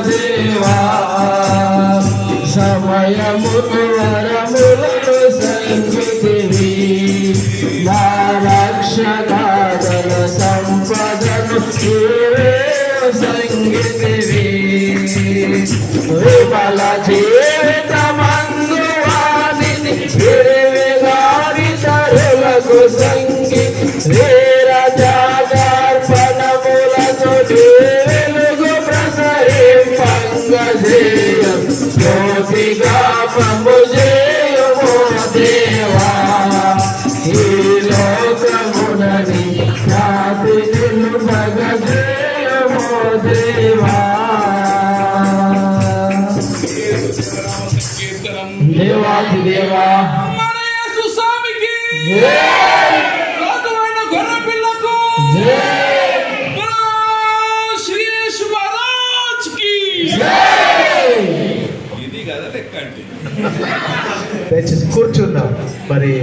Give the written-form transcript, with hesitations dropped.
దేవా సమయమును వరములను సంగతివి నా రక్షకాదన సంపదను సంగతివి విమల జీవితమందు వాణిని విరివిగాడి తరులకు సంగి వీరజాగర్పణములతో వెలుగు ప్రసరింపంగజేయం జ్యోతిగా పంబుజేయమో దేవా ఈ లోకమునని ఖ్యాతి నిలుపగజేయమో దేవా దేవాది దేవా మన యేసు స్వామికి సాధువైన గొర్రె పిల్లకు శ్రీ యేసు మహారాజ్ కి ఇది కదా లెక్క అంటే కూర్చున్నాం మరి